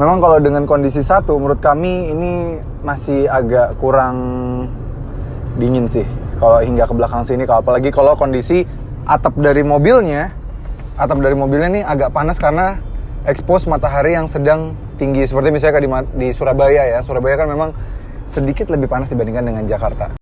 Memang kalau dengan kondisi satu, menurut kami ini masih agak kurang dingin sih. Kalau hingga ke belakang sini, apalagi kalau kondisi atap dari mobilnya nih agak panas karena expose matahari yang sedang tinggi. Seperti misalnya di Surabaya ya. Surabaya kan memang sedikit lebih panas dibandingkan dengan Jakarta.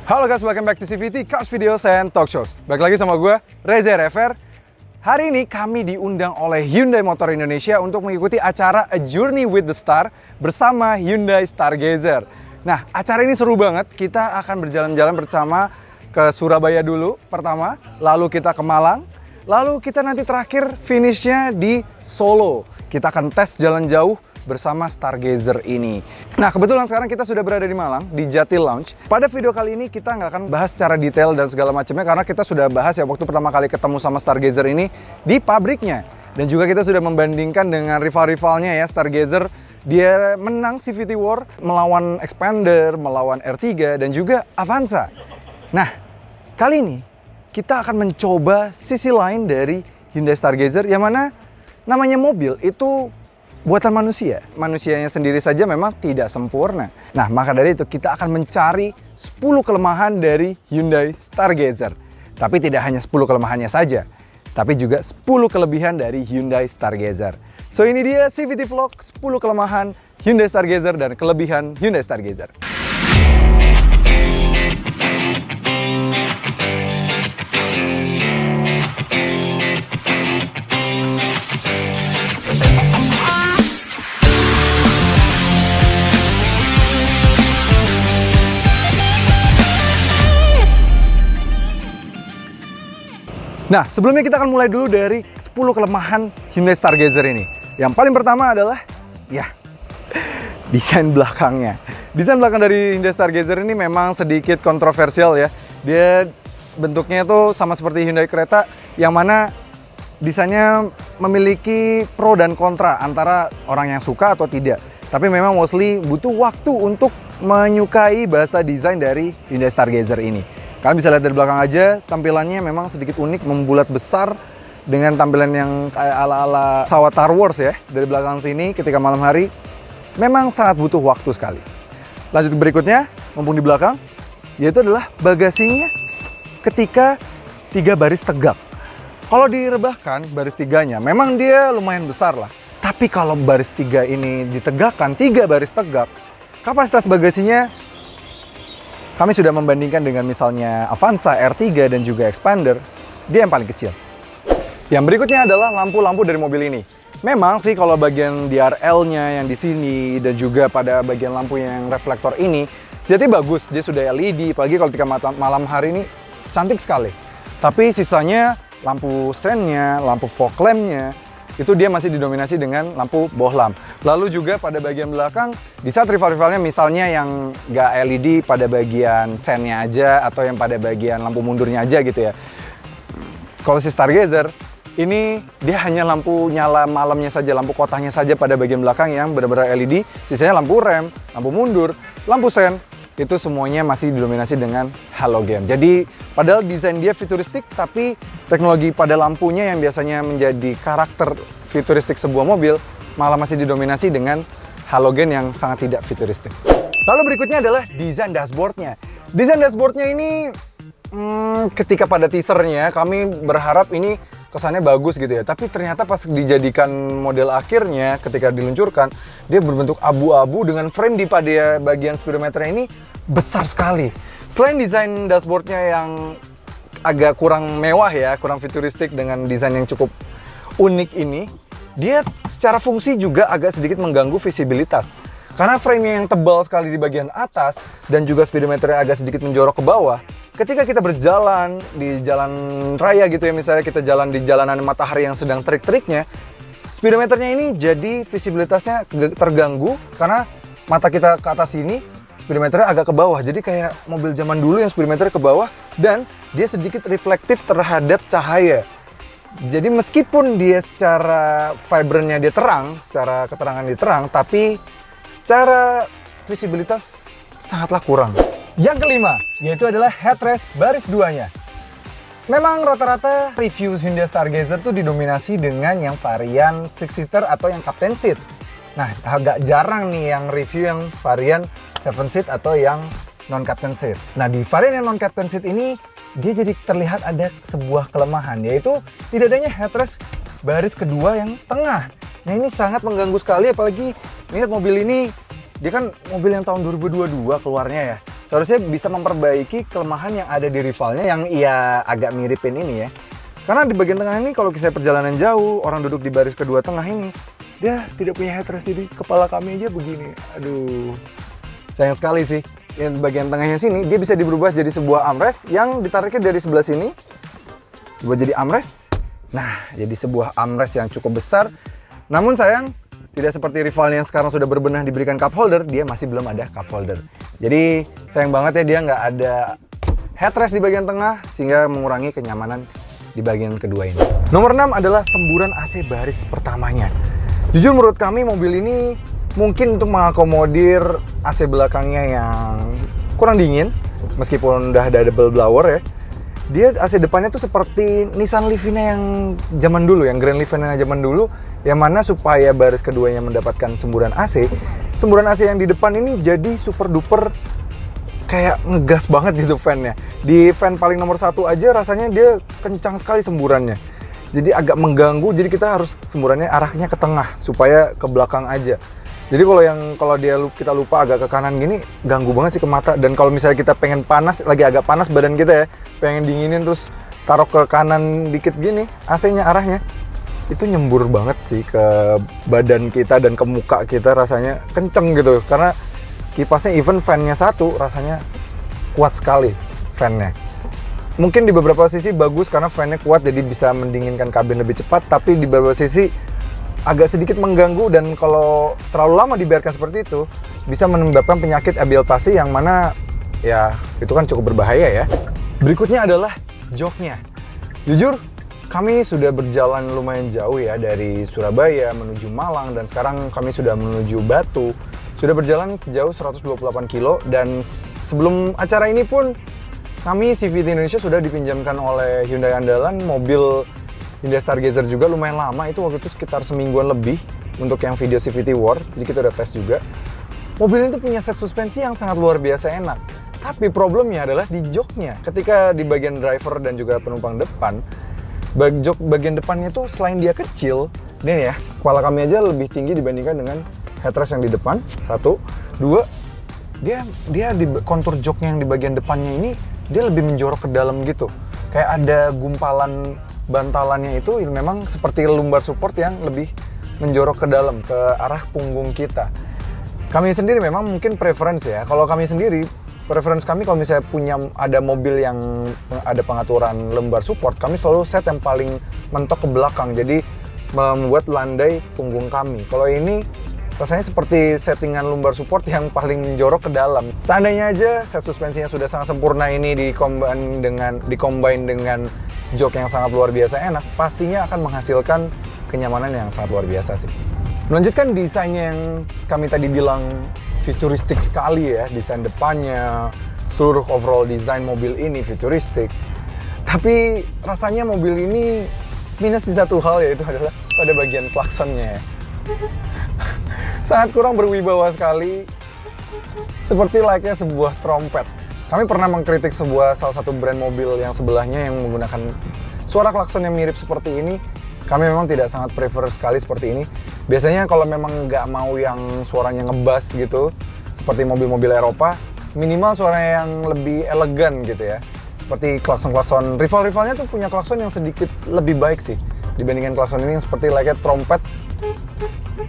Halo guys, welcome back to CVT Cars Videos and Talk Shows. Balik lagi sama gue, Reza Rever. Hari ini kami diundang oleh Hyundai Motor Indonesia untuk mengikuti acara A Journey with the Star bersama Hyundai Stargazer. Nah, acara ini seru banget. Kita akan berjalan-jalan bersama ke Surabaya dulu pertama, lalu kita ke Malang, lalu kita nanti terakhir finishnya di Solo. Kita akan tes jalan jauh bersama Stargazer ini. Nah, kebetulan sekarang kita sudah berada di Malang, di Jati Lounge. Pada video kali ini kita nggak akan bahas secara detail dan segala macamnya, karena kita sudah bahas ya waktu pertama kali ketemu sama Stargazer ini di pabriknya. Dan juga kita sudah membandingkan dengan rival-rivalnya ya, Stargazer. Dia menang CVT War, melawan Expander, melawan R3, dan juga Avanza. Nah, kali ini kita akan mencoba sisi lain dari Hyundai Stargazer, yang mana namanya mobil itu buatan manusia. Manusianya sendiri saja memang tidak sempurna. Nah, maka dari itu kita akan mencari 10 kelemahan dari Hyundai Stargazer. Tapi tidak hanya 10 kelemahannya saja, tapi juga 10 kelebihan dari Hyundai Stargazer. So, ini dia CVT Vlog 10 kelemahan Hyundai Stargazer dan kelebihan Hyundai Stargazer. Nah, sebelumnya kita akan mulai dulu dari 10 kelemahan Hyundai Stargazer ini. Yang paling pertama adalah, ya, desain belakangnya. Desain belakang dari Hyundai Stargazer ini memang sedikit kontroversial ya. Dia bentuknya tuh sama seperti Hyundai Creta, yang mana desainnya memiliki pro dan kontra antara orang yang suka atau tidak. Tapi memang mostly butuh waktu untuk menyukai bahasa desain dari Hyundai Stargazer ini. Kalian bisa lihat dari belakang aja, tampilannya memang sedikit unik, membulat besar dengan tampilan yang kayak ala-ala pesawat Star Wars ya. Dari belakang sini ketika malam hari memang sangat butuh waktu sekali. Lanjut ke berikutnya, mumpung di belakang, yaitu adalah bagasinya ketika 3 baris tegak. Kalau direbahkan baris 3-nya, memang dia lumayan besar lah. Tapi kalau baris 3 ini ditegakkan, 3 baris tegak, kapasitas bagasinya kami sudah membandingkan dengan misalnya Avanza, R3, dan juga Expander. Dia yang paling kecil. Yang berikutnya adalah lampu-lampu dari mobil ini. Memang sih kalau bagian DRL-nya yang di sini dan juga pada bagian lampu yang reflektor ini, jadi bagus. Dia sudah LED, apalagi kalau ketika malam hari ini cantik sekali. Tapi sisanya lampu sennya, lampu fog lamp-nya, itu dia masih didominasi dengan lampu bohlam. Lalu juga pada bagian belakang, di saat rival-rivalnya misalnya yang nggak LED pada bagian sennya aja, atau yang pada bagian lampu mundurnya aja gitu ya. Kalau si Stargazer, ini dia hanya lampu nyala malamnya saja, lampu kotanya saja pada bagian belakang yang benar-benar LED. Sisanya lampu rem, lampu mundur, lampu sen, itu semuanya masih didominasi dengan halogen. Jadi padahal desain dia futuristik, tapi teknologi pada lampunya yang biasanya menjadi karakter futuristik sebuah mobil malah masih didominasi dengan halogen yang sangat tidak futuristik. Lalu berikutnya adalah desain dashboardnya. Desain dashboardnya ini ketika pada teasernya kami berharap ini kesannya bagus gitu ya. Tapi ternyata pas dijadikan model akhirnya ketika diluncurkan, dia berbentuk abu-abu dengan frame di pada bagian speedometer ini besar sekali. Selain desain dashboardnya yang agak kurang mewah ya, kurang futuristik dengan desain yang cukup unik ini, dia secara fungsi juga agak sedikit mengganggu visibilitas. Karena frame yang tebal sekali di bagian atas dan juga speedometernya agak sedikit menjorok ke bawah. Ketika kita berjalan di jalan raya gitu ya, misalnya kita jalan di jalanan matahari yang sedang terik-teriknya, speedometernya ini jadi visibilitasnya terganggu karena mata kita ke atas sini, speedometernya agak ke bawah. Jadi kayak mobil zaman dulu yang speedometernya ke bawah dan dia sedikit reflektif terhadap cahaya. Jadi meskipun dia secara vibrantnya dia terang, secara keterangan dia terang, tapi secara visibilitas sangatlah kurang. Yang kelima, yaitu adalah headrest baris 2-nya. Memang rata-rata review Hyundai Stargazer tuh didominasi dengan yang varian 6-seater atau yang captain seat. Nah, agak jarang nih yang review yang varian 7-seat atau yang non-captain seat. Nah, di varian yang non-captain seat ini, dia jadi terlihat ada sebuah kelemahan, yaitu tidak adanya headrest baris kedua yang tengah. Nah, ini sangat mengganggu sekali, apalagi lihat mobil ini, dia kan mobil yang tahun 2022 keluarnya ya. Seharusnya bisa memperbaiki kelemahan yang ada di rivalnya yang ia agak miripin ini ya. Karena di bagian tengah ini kalau saya perjalanan jauh, orang duduk di baris kedua tengah ini, dia tidak punya headrest, jadi kepala kami aja begini. Aduh, sayang sekali sih. Yang bagian tengahnya sini, dia bisa diubah jadi sebuah armrest yang ditariknya dari sebelah sini, dibuat jadi armrest. Nah, jadi sebuah armrest yang cukup besar. Namun sayang, tidak seperti rivalnya yang sekarang sudah berbenah diberikan cup holder, dia masih belum ada cup holder. Jadi sayang banget ya dia nggak ada headrest di bagian tengah sehingga mengurangi kenyamanan di bagian kedua ini. Nomor 6 adalah semburan AC baris pertamanya. Jujur menurut kami mobil ini mungkin untuk mengakomodir AC belakangnya yang kurang dingin, meskipun udah ada double blower ya. Dia AC depannya tuh seperti Nissan Livina yang zaman dulu, yang Grand Livina zaman dulu, yang mana supaya baris keduanya mendapatkan semburan AC yang di depan ini jadi super duper kayak ngegas banget gitu fan-nya. Di fan paling nomor 1 aja rasanya dia kencang sekali semburannya. Jadi agak mengganggu, jadi kita harus semburannya arahnya ke tengah supaya ke belakang aja. Jadi kalau kita lupa agak ke kanan gini, ganggu banget sih ke mata. Dan kalau misalnya kita pengen panas, lagi agak panas badan kita ya, pengen dinginin terus taruh ke kanan dikit gini, AC-nya arahnya, itu nyembur banget sih ke badan kita dan ke muka kita, rasanya kenceng gitu. Karena kipasnya even fan-nya satu, rasanya kuat sekali fan-nya. Mungkin di beberapa sisi bagus karena fan-nya kuat jadi bisa mendinginkan kabin lebih cepat, tapi di beberapa sisi agak sedikit mengganggu dan kalau terlalu lama dibiarkan seperti itu bisa menyebabkan penyakit abiltasi yang mana ya itu kan cukup berbahaya ya. Berikutnya adalah joknya. Jujur kami sudah berjalan lumayan jauh ya dari Surabaya menuju Malang dan sekarang kami sudah menuju Batu. Sudah berjalan sejauh 128 kilo dan sebelum acara ini pun kami CVT Indonesia sudah dipinjamkan oleh Hyundai Andalan mobil Hyundai Stargazer juga lumayan lama, itu waktu itu sekitar semingguan lebih untuk yang video CVT War, jadi kita udah tes juga. Mobil ini tuh punya set suspensi yang sangat luar biasa enak, tapi problemnya adalah di joknya. Ketika di bagian driver dan juga penumpang depan, jok bagian depannya tuh selain dia kecil, ini ya, kepala kami aja lebih tinggi dibandingkan dengan headrest yang di depan, 1, 2, dia di kontur joknya yang di bagian depannya ini, dia lebih menjorok ke dalam gitu. Kayak ada gumpalan bantalannya itu memang seperti lumbar support yang lebih menjorok ke dalam, ke arah punggung kita. Kami sendiri memang mungkin preference ya. Kalau kami sendiri, preference kami kalau misalnya ada mobil yang ada pengaturan lumbar support, kami selalu set yang paling mentok ke belakang. Jadi membuat landai punggung kami. Kalau ini rasanya seperti settingan lumbar support yang paling menjorok ke dalam. Seandainya aja set suspensinya sudah sangat sempurna ini dikombin dengan jok yang sangat luar biasa enak, pastinya akan menghasilkan kenyamanan yang sangat luar biasa sih. Melanjutkan desainnya yang kami tadi bilang futuristik sekali ya, desain depannya, seluruh overall desain mobil ini futuristik. Tapi rasanya mobil ini minus di satu hal, yaitu adalah pada bagian klaksonnya ya. Sangat kurang berwibawa sekali, seperti layaknya sebuah trompet. Kami pernah mengkritik salah satu brand mobil yang sebelahnya yang menggunakan suara klakson yang mirip seperti ini. Kami memang tidak sangat prefer sekali seperti ini. Biasanya kalau memang nggak mau yang suaranya ngebass gitu, seperti mobil-mobil Eropa, minimal suara yang lebih elegan gitu ya. Seperti klakson-klakson, rival-rivalnya tuh punya klakson yang sedikit lebih baik sih dibandingkan klakson ini yang seperti layaknya trompet.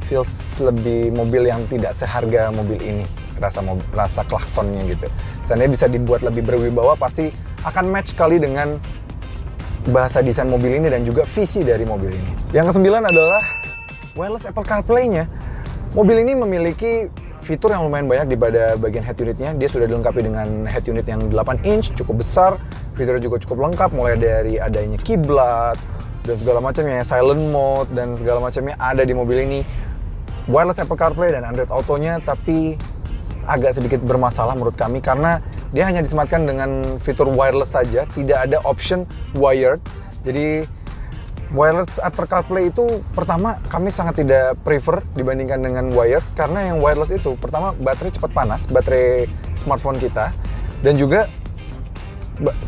Feels lebih mobil yang tidak seharga mobil ini, rasa klaksonnya gitu. Seandainya bisa dibuat lebih berwibawa, pasti akan match sekali dengan bahasa desain mobil ini dan juga visi dari mobil ini. Yang ke-9 adalah wireless Apple CarPlay-nya. Mobil ini memiliki fitur yang lumayan banyak di pada bagian head unitnya. Dia sudah dilengkapi dengan head unit yang 8 inch, cukup besar. Fiturnya juga cukup lengkap, mulai dari adanya kiblat dan segala macamnya, silent mode dan segala macamnya ada di mobil ini. Wireless Apple CarPlay dan Android Auto-nya, tapi agak sedikit bermasalah menurut kami karena dia hanya disematkan dengan fitur wireless saja, tidak ada option wired. Jadi wireless Apple CarPlay itu pertama kami sangat tidak prefer dibandingkan dengan wired, karena yang wireless itu pertama baterai cepat panas, baterai smartphone kita, dan juga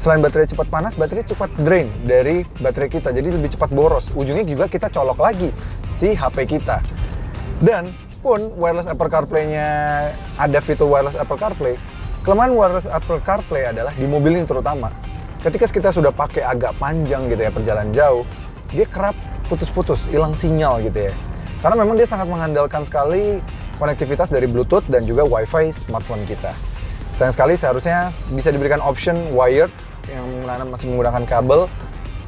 selain baterai cepat panas, baterai cepat drain dari baterai kita, jadi lebih cepat boros. Ujungnya juga kita colok lagi si HP kita. Dan pun wireless Apple CarPlay-nya ada fitur wireless Apple CarPlay, kelemahan wireless Apple CarPlay adalah di mobil ini terutama. Ketika kita sudah pakai agak panjang gitu ya, perjalanan jauh, dia kerap putus-putus, hilang sinyal gitu ya. Karena memang dia sangat mengandalkan sekali konektivitas dari Bluetooth dan juga Wi-Fi smartphone kita. Sayang sekali seharusnya bisa diberikan option wired yang masih menggunakan kabel,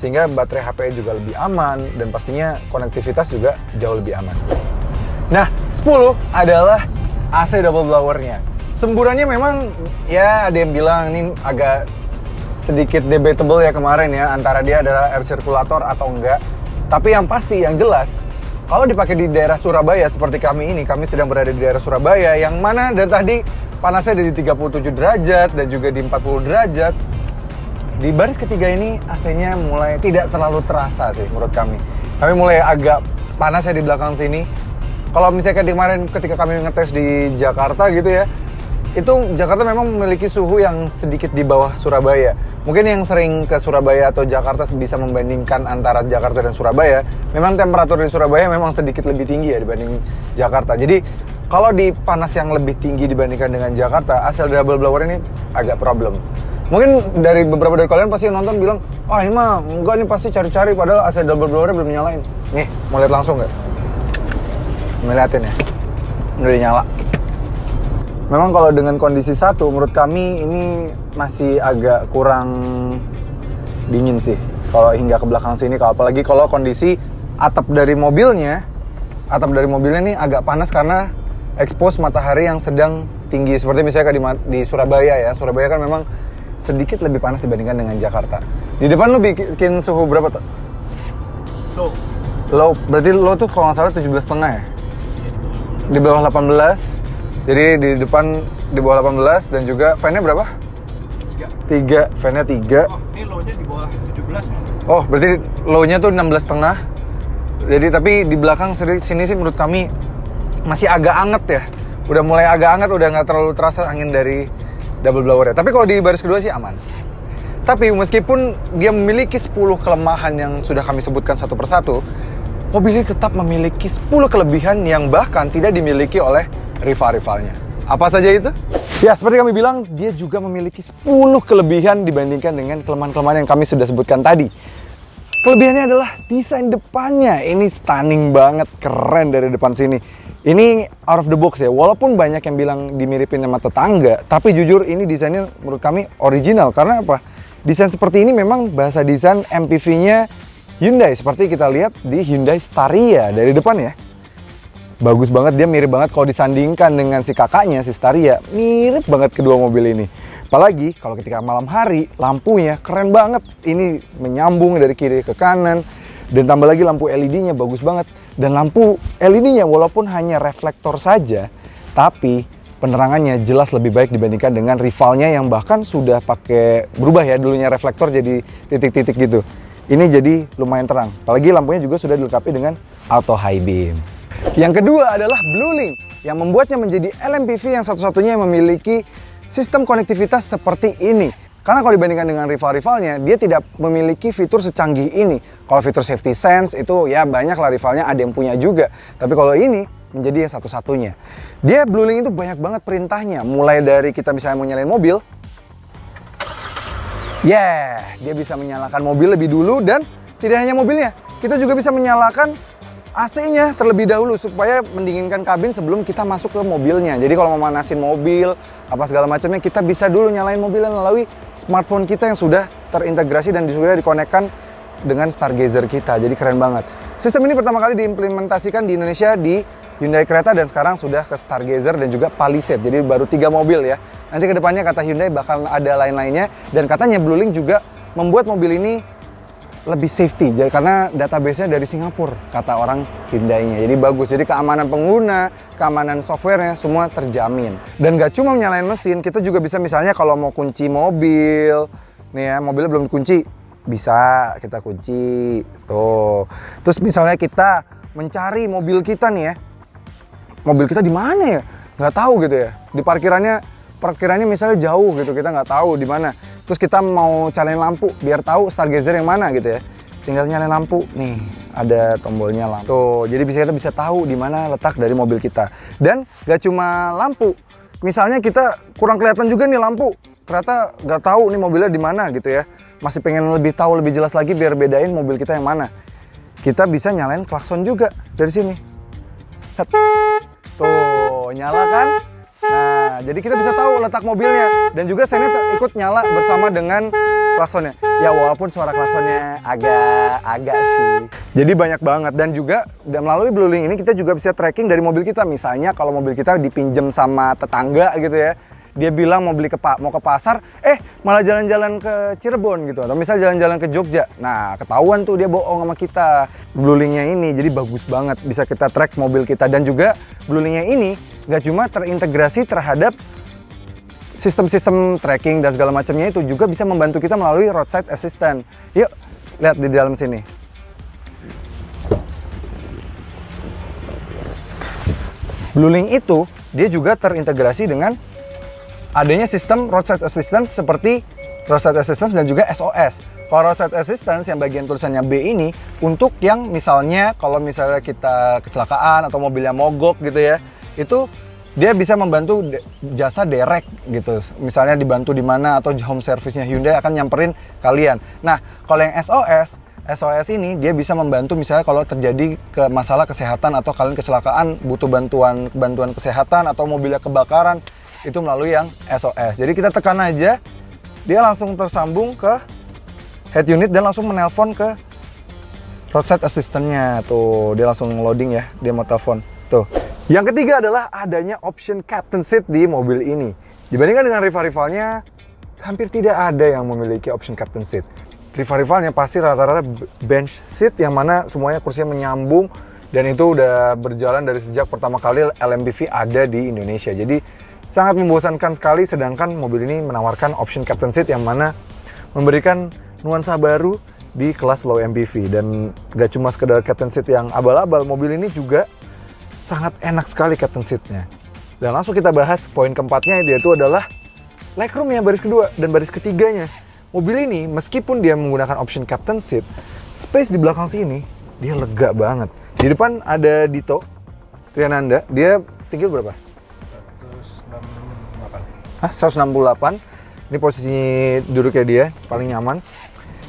sehingga baterai HP juga lebih aman dan pastinya konektivitas juga jauh lebih aman. Nah, 10 adalah AC double blower-nya. Semburannya memang ya ada yang bilang ini agak sedikit debatable ya kemarin ya, antara dia adalah air circulator atau enggak. Tapi yang pasti, yang jelas, kalau dipakai di daerah Surabaya seperti kami ini, kami sedang berada di daerah Surabaya, yang mana dari tadi panasnya dari 37 derajat dan juga di 40 derajat. Di baris ketiga ini AC-nya mulai tidak terlalu terasa sih menurut kami. Kami mulai agak panas ya di belakang sini. Kalau misalkan kemarin ketika kami ngetes di Jakarta gitu ya, itu Jakarta memang memiliki suhu yang sedikit di bawah Surabaya. Mungkin yang sering ke Surabaya atau Jakarta bisa membandingkan antara Jakarta dan Surabaya, memang temperatur di Surabaya memang sedikit lebih tinggi ya dibanding Jakarta. Jadi kalau di panas yang lebih tinggi dibandingkan dengan Jakarta, AC double blower ini agak problem. Mungkin dari beberapa dari kalian pasti nonton bilang, "Ah, ini mah enggak nih, pasti cari-cari padahal AC double blower belum nyalain." Nih, mau lihat langsung nggak? Melihatin ya, udah dinyala. Memang kalau dengan kondisi satu, menurut kami ini masih agak kurang dingin sih. Kalau hingga ke belakang sini, apalagi kalau kondisi atap dari mobilnya ini agak panas karena expose matahari yang sedang tinggi. Seperti misalnya di Surabaya ya, Surabaya kan memang sedikit lebih panas dibandingkan dengan Jakarta. Di depan lu bikin suhu berapa tuh? Low, berarti low tuh kalau nggak salah 17,5 ya? Di bawah 18, jadi di depan di bawah 18 dan juga fan-nya berapa? 3, fan-nya 3. Oh, ini low-nya di bawah 17. Oh, berarti low-nya tuh 16,5. Jadi tapi di belakang sini sih menurut kami masih agak anget ya. Udah mulai agak anget, udah nggak terlalu terasa angin dari double blower ya. Tapi kalau di baris kedua sih aman. Tapi meskipun dia memiliki 10 kelemahan yang sudah kami sebutkan satu persatu, mobil ini tetap memiliki 10 kelebihan yang bahkan tidak dimiliki oleh rival-rivalnya. Apa saja itu? Ya, seperti kami bilang, dia juga memiliki 10 kelebihan dibandingkan dengan kelemahan-kelemahan yang kami sudah sebutkan tadi. Kelebihannya adalah desain depannya. Ini stunning banget, keren dari depan sini. Ini out of the box ya, walaupun banyak yang bilang dimiripin sama tetangga, tapi jujur ini desainnya menurut kami original. Karena apa? Desain seperti ini memang bahasa desain MPV-nya Hyundai, seperti kita lihat di Hyundai Staria dari depan ya. Bagus banget, dia mirip banget kalau disandingkan dengan si kakaknya, si Staria. Mirip banget kedua mobil ini. Apalagi kalau ketika malam hari, lampunya keren banget. Ini menyambung dari kiri ke kanan. Dan tambah lagi lampu LED-nya bagus banget. Dan lampu LED-nya walaupun hanya reflektor saja, tapi penerangannya jelas lebih baik dibandingkan dengan rivalnya yang bahkan sudah pakai berubah ya, dulunya reflektor jadi titik-titik gitu. Ini jadi lumayan terang, apalagi lampunya juga sudah dilengkapi dengan auto high beam. Yang kedua adalah BlueLink, yang membuatnya menjadi LMPV yang satu-satunya yang memiliki sistem konektivitas seperti ini. Karena kalau dibandingkan dengan rival-rivalnya, dia tidak memiliki fitur secanggih ini. Kalau fitur safety sense itu ya banyak lah rivalnya ada yang punya juga. Tapi kalau ini menjadi yang satu-satunya. Dia BlueLink itu banyak banget perintahnya, mulai dari kita misalnya mau nyalain mobil, dia bisa menyalakan mobil lebih dulu, dan tidak hanya mobilnya, kita juga bisa menyalakan AC-nya terlebih dahulu supaya mendinginkan kabin sebelum kita masuk ke mobilnya. Jadi kalau mau manasin mobil, apa segala macamnya, kita bisa dulu nyalain mobilnya melalui smartphone kita yang sudah terintegrasi dan sudah dikonekkan dengan Stargazer kita. Jadi keren banget. Sistem ini pertama kali diimplementasikan di Indonesia di Hyundai Creta, dan sekarang sudah ke Stargazer dan juga Palisade. Jadi baru 3 mobil ya. Nanti kedepannya kata Hyundai bakal ada lain-lainnya, dan katanya Bluelink juga membuat mobil ini lebih safety, jadi karena database-nya dari Singapura kata orang Hyundai-nya. Jadi bagus, jadi keamanan pengguna, keamanan software-nya semua terjamin. Dan gak cuma nyalain mesin, kita juga bisa misalnya kalau mau kunci mobil, nih ya, mobilnya belum dikunci, bisa kita kunci tuh. Terus misalnya kita mencari mobil kita nih ya, mobil kita di mana ya, nggak tahu gitu ya, di parkirannya misalnya jauh gitu, kita nggak tahu di mana. Terus kita mau nyalain lampu biar tahu Stargazer yang mana gitu ya, tinggal nyalain lampu nih, ada tombolnya lampu tuh, jadi kita bisa tahu di mana letak dari mobil kita. Dan nggak cuma lampu, misalnya kita kurang kelihatan juga nih lampu, ternyata nggak tahu nih mobilnya di mana gitu ya, masih pengen lebih tahu lebih jelas lagi biar bedain mobil kita yang mana, kita bisa nyalain klakson juga dari sini. Set. Tuh, nyala kan? Nah, jadi kita bisa tahu letak mobilnya, dan juga sennya ikut nyala bersama dengan klaksonnya. Ya walaupun suara klaksonnya agak sih. Jadi banyak banget, dan juga melalui Bluelink ini kita juga bisa tracking dari mobil kita. Misalnya kalau mobil kita dipinjam sama tetangga gitu ya, dia bilang mau ke pasar, malah jalan-jalan ke Cirebon gitu, atau misal jalan-jalan ke Jogja. Nah, ketahuan tuh dia bohong sama kita. Bluelinknya ini jadi bagus banget, bisa kita track mobil kita. Dan juga Bluelinknya ini nggak cuma terintegrasi terhadap sistem-sistem tracking dan segala macamnya, itu juga bisa membantu kita melalui roadside assistant. Yuk, lihat di dalam sini. Bluelink itu dia juga terintegrasi dengan adanya sistem roadside assistance seperti roadside assistance dan juga SOS. Kalau roadside assistance yang bagian tulisannya B ini untuk yang misalnya kalau misalnya kita kecelakaan atau mobilnya mogok gitu ya, itu dia bisa membantu jasa derek gitu. Misalnya dibantu di mana, atau home service-nya Hyundai akan nyamperin kalian. Nah, kalau yang SOS ini dia bisa membantu misalnya kalau terjadi masalah kesehatan atau kalian kecelakaan butuh bantuan kesehatan atau mobilnya kebakaran, itu melalui yang SOS. Jadi kita tekan aja, dia langsung tersambung ke head unit dan langsung menelpon ke roadside assistant-nya. Tuh, dia langsung loading ya, dia mau telepon. Tuh. Yang ketiga adalah adanya option captain seat di mobil ini. Dibandingkan dengan rival-rivalnya, hampir tidak ada yang memiliki option captain seat. Rival-rivalnya pasti rata-rata bench seat yang mana semuanya kursinya menyambung, dan itu udah berjalan dari sejak pertama kali LMPV ada di Indonesia. Jadi sangat membosankan sekali, sedangkan mobil ini menawarkan option captain seat yang mana memberikan nuansa baru di kelas low MPV. Dan gak cuma sekedar captain seat yang abal-abal, mobil ini juga sangat enak sekali captain seatnya. Dan langsung kita bahas poin keempatnya, yaitu adalah legroom yang baris kedua dan baris ketiganya. Mobil ini meskipun dia menggunakan option captain seat, space di belakang sini dia lega banget. Di depan ada Dito Triananda, dia tinggi berapa? 168. Ini posisi duduknya dia paling nyaman.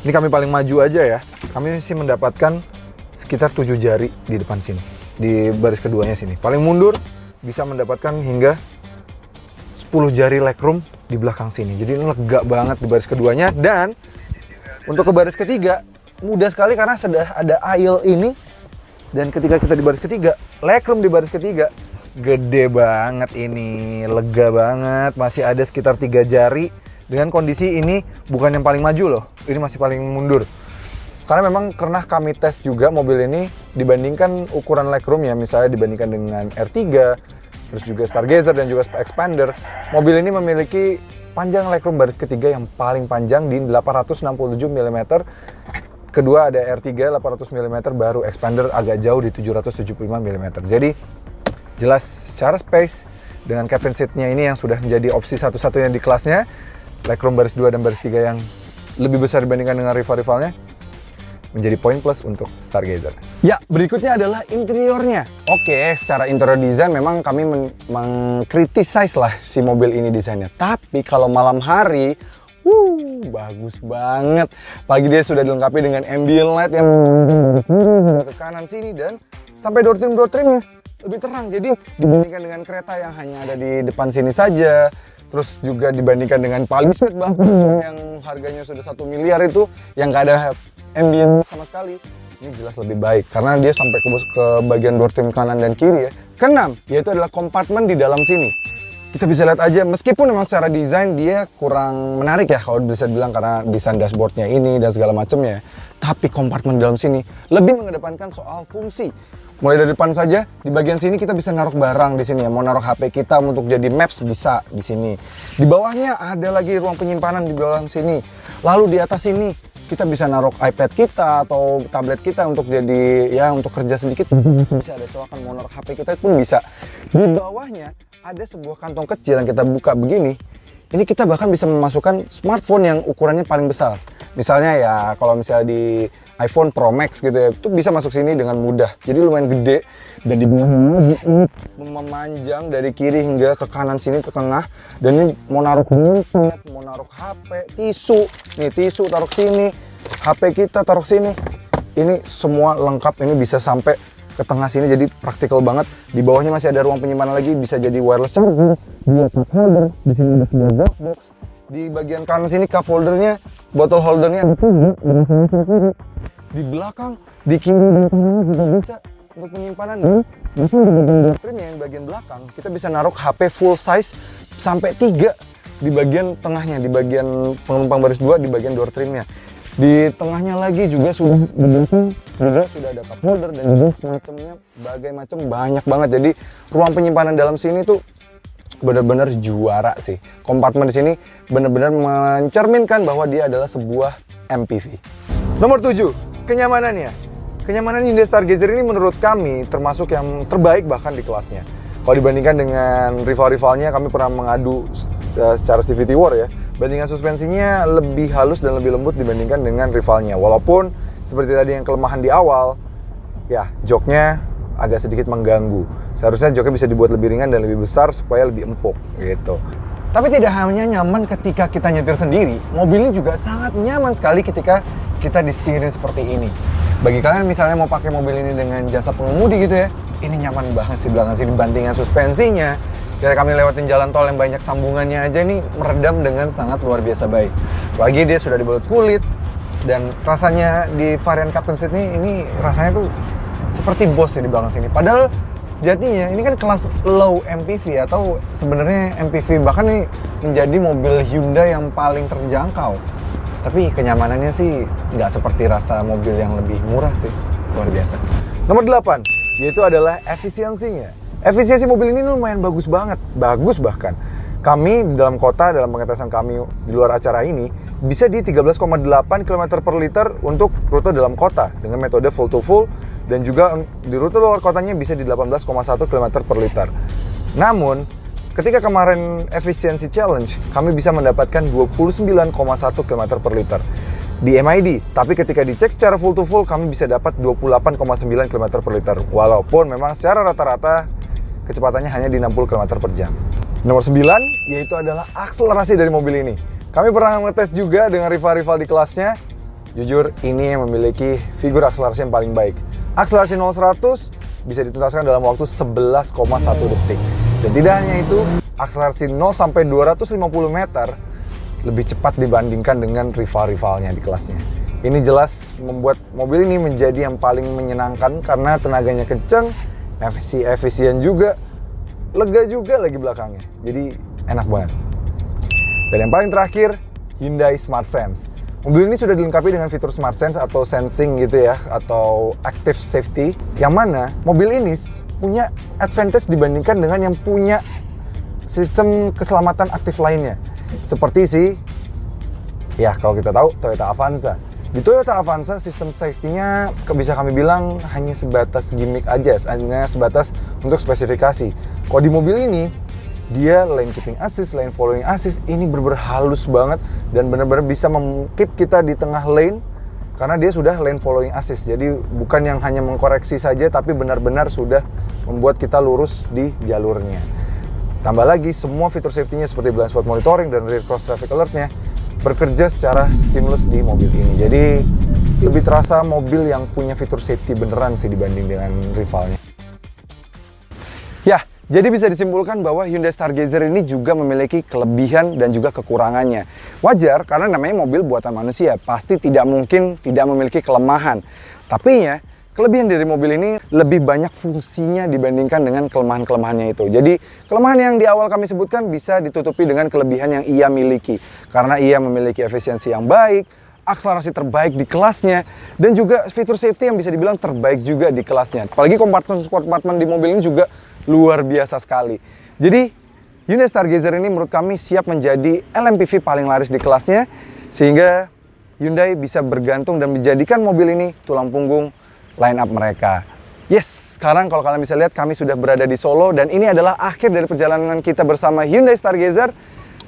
Ini kami paling maju aja ya. Kami sih mendapatkan sekitar 7 jari di depan sini, di baris keduanya sini. Paling mundur bisa mendapatkan hingga 10 jari legroom di belakang sini. Jadi ini lega banget di baris keduanya. Dan untuk ke baris ketiga mudah sekali karena sudah ada aisle ini. Dan ketika kita di baris ketiga, legroom di baris ketiga gede banget ini, lega banget, masih ada sekitar 3 jari. Dengan kondisi ini bukan yang paling maju loh, ini masih paling mundur. Karena memang pernah kami tes juga mobil ini, dibandingkan ukuran legroom ya, misalnya dibandingkan dengan R3, terus juga Stargazer dan juga Expander, mobil ini memiliki panjang legroom baris ketiga yang paling panjang di 867 mm. Kedua ada R3 800 mm, baru Expander agak jauh di 775 mm. Jadi jelas secara space dengan captain seat-nya ini yang sudah menjadi opsi satu-satunya di kelasnya, legroom baris 2 dan baris 3 yang lebih besar dibandingkan dengan rival-rivalnya, menjadi poin plus untuk Stargazer. Ya, berikutnya adalah interiornya. Oke, secara interior design memang kami mengkritisize lah si mobil ini desainnya. Tapi kalau malam hari, bagus banget. Pagi dia sudah dilengkapi dengan ambient light yang ke kanan sini dan sampai door trim lebih terang. Jadi dibandingkan dengan kereta yang hanya ada di depan sini saja, terus juga dibandingkan dengan Palisade bahkan yang harganya sudah 1 miliar itu yang gak ada ambient sama sekali, ini jelas lebih baik karena dia sampai ke bagian door trim kanan dan kiri ya. Keenam, yaitu adalah kompartemen di dalam sini. Kita bisa lihat aja, meskipun memang secara desain dia kurang menarik ya kalau bisa bilang karena desain dashboardnya ini dan segala macamnya. Tapi kompartemen di dalam sini lebih mengedepankan soal fungsi. Mulai dari depan saja, di bagian sini kita bisa naruh barang di sini ya. Mau naruh HP kita untuk jadi maps bisa di sini. Di bawahnya ada lagi ruang penyimpanan di belakang sini. Lalu di atas sini kita bisa naruh iPad kita atau tablet kita untuk jadi ya untuk kerja sedikit bisa ada colokan. Mau naruh HP kita pun bisa. Di bawahnya ada sebuah kantong kecil yang kita buka begini. Ini kita bahkan bisa memasukkan smartphone yang ukurannya paling besar. Misalnya ya kalau misalnya di iPhone Pro Max gitu ya, itu bisa masuk sini dengan mudah. Jadi lumayan gede dan di bawahnya memanjang dari kiri hingga ke kanan sini ke tengah. Dan ini mau naruh dompet, mau naruh HP, tisu. Nih tisu taruh sini, HP kita taruh sini. Ini semua lengkap, ini bisa sampai ke tengah sini jadi praktikal banget. Di bawahnya masih ada ruang penyimpanan lagi, bisa jadi wireless charger, dia cup holder, di sini ada sebuah box. Di bagian kanan sini cup holdernya, bottle holdernya ada juga, di belakang, di kiri dan kanan juga bisa untuk penyimpanan. Bahkan di bagian door trim yang bagian belakang, kita bisa naruh HP full size sampai 3 di bagian tengahnya, di bagian penumpang baris 2 di bagian door trimnya. Di tengahnya lagi juga sudah sudah ada cup holder dan juga semacamnya berbagai macam banyak banget. Jadi ruang penyimpanan dalam sini tuh benar-benar juara sih. Kompartemen di sini benar-benar mencerminkan bahwa dia adalah sebuah MPV. Nomor 7, kenyamanannya. Kenyamanan Hyundai Stargazer ini menurut kami termasuk yang terbaik bahkan di kelasnya. Kalau dibandingkan dengan rival-rivalnya, kami pernah mengadu secara CVT War ya. Bandingan suspensinya lebih halus dan lebih lembut dibandingkan dengan rivalnya. Walaupun seperti tadi yang kelemahan di awal, ya joknya agak sedikit mengganggu. Seharusnya joknya bisa dibuat lebih ringan dan lebih besar supaya lebih empuk gitu. Tapi tidak hanya nyaman ketika kita nyetir sendiri, mobil ini juga sangat nyaman sekali ketika kita disetirin seperti ini. Bagi kalian misalnya mau pakai mobil ini dengan jasa pengemudi gitu ya, ini nyaman banget sih belakang sini. Bandingan suspensinya, ketika kami lewatin jalan tol yang banyak sambungannya aja nih meredam dengan sangat luar biasa baik. Apalagi dia sudah dibalut kulit dan rasanya di varian Captain Seat ini rasanya tuh seperti Boss sih di belakang sini. Padahal sejatinya ini kan kelas low MPV atau sebenarnya MPV, bahkan ini menjadi mobil Hyundai yang paling terjangkau. Tapi kenyamanannya sih nggak seperti rasa mobil yang lebih murah sih, luar biasa. Nomor 8, yaitu adalah efisiensinya. Efisiensi mobil ini lumayan bagus banget, bagus bahkan. Kami dalam kota, dalam pengetesan kami di luar acara ini, bisa di 13,8 km per liter untuk rute dalam kota dengan metode full to full, dan juga di rute luar kotanya bisa di 18,1 km per liter. Namun, ketika kemarin efisiensi challenge, kami bisa mendapatkan 29,1 km per liter di MID. Tapi ketika dicek secara full to full, kami bisa dapat 28,9 km per liter. Walaupun memang secara rata-rata kecepatannya hanya di 60 km per jam. Nomor 9, yaitu adalah akselerasi dari mobil ini. Kami pernah ngetes juga dengan rival-rival di kelasnya. Jujur, ini yang memiliki figur akselerasi yang paling baik. Akselerasi 0-100 bisa dituntaskan dalam waktu 11,1 detik. Dan tidak hanya itu, akselerasi 0-250 meter lebih cepat dibandingkan dengan rival-rivalnya di kelasnya. Ini jelas membuat mobil ini menjadi yang paling menyenangkan karena tenaganya kenceng, efisien juga, lega juga lagi belakangnya. Jadi enak banget. Dan yang paling terakhir, Hyundai Smart Sense. Mobil ini sudah dilengkapi dengan fitur Smart Sense atau sensing gitu ya, atau active safety, yang mana mobil ini punya advantage dibandingkan dengan yang punya sistem keselamatan aktif lainnya. Seperti ya kalau kita tahu Toyota Avanza. Di Toyota Avanza sistem safety-nya bisa kami bilang hanya sebatas gimmick aja, hanya sebatas untuk spesifikasi. Kalau di mobil ini, dia lane keeping assist, lane following assist, ini benar-benar halus banget dan benar-benar bisa keep kita di tengah lane karena dia sudah lane following assist. Jadi bukan yang hanya mengkoreksi saja, tapi benar-benar sudah membuat kita lurus di jalurnya. Tambah lagi, semua fitur safety-nya seperti blind spot monitoring dan rear cross traffic alert-nya bekerja secara seamless di mobil ini. Jadi lebih terasa mobil yang punya fitur safety beneran sih dibanding dengan rivalnya. Ya, Jadi bisa disimpulkan bahwa Hyundai Stargazer ini juga memiliki kelebihan dan juga kekurangannya. Wajar karena namanya mobil buatan manusia, pasti tidak mungkin tidak memiliki kelemahan. Tapi ya, kelebihan dari mobil ini lebih banyak fungsinya dibandingkan dengan kelemahan-kelemahannya itu. Jadi kelemahan yang di awal kami sebutkan bisa ditutupi dengan kelebihan yang ia miliki. Karena ia memiliki efisiensi yang baik, akselerasi terbaik di kelasnya, dan juga fitur safety yang bisa dibilang terbaik juga di kelasnya. Apalagi kompartemen di mobil ini juga luar biasa sekali. Jadi Hyundai Stargazer ini menurut kami siap menjadi LMPV paling laris di kelasnya, sehingga Hyundai bisa bergantung dan menjadikan mobil ini tulang punggung line up mereka. Yes, sekarang kalau kalian bisa lihat kami sudah berada di Solo, dan ini adalah akhir dari perjalanan kita bersama Hyundai Stargazer.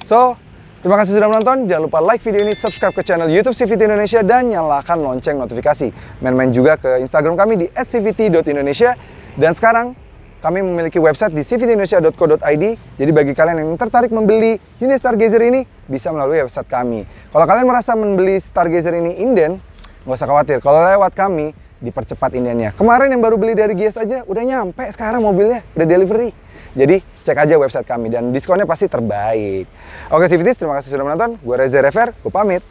So, terima kasih sudah menonton. Jangan lupa like video ini, subscribe ke channel YouTube CVT Indonesia, dan nyalakan lonceng notifikasi. Main-main juga ke Instagram kami di @cvt.indonesia. Dan sekarang kami memiliki website di cvtindonesia.co.id. Jadi bagi kalian yang tertarik membeli Hyundai Stargazer ini, bisa melalui website kami. Kalau kalian merasa membeli Stargazer ini inden, nggak usah khawatir. Kalau lewat kami, dipercepat indennya. Kemarin yang baru beli dari Gias aja udah nyampe sekarang mobilnya, udah delivery. Jadi cek aja website kami dan diskonnya pasti terbaik. Oke CVT, terima kasih sudah menonton. Gue Reza Rever, gue pamit.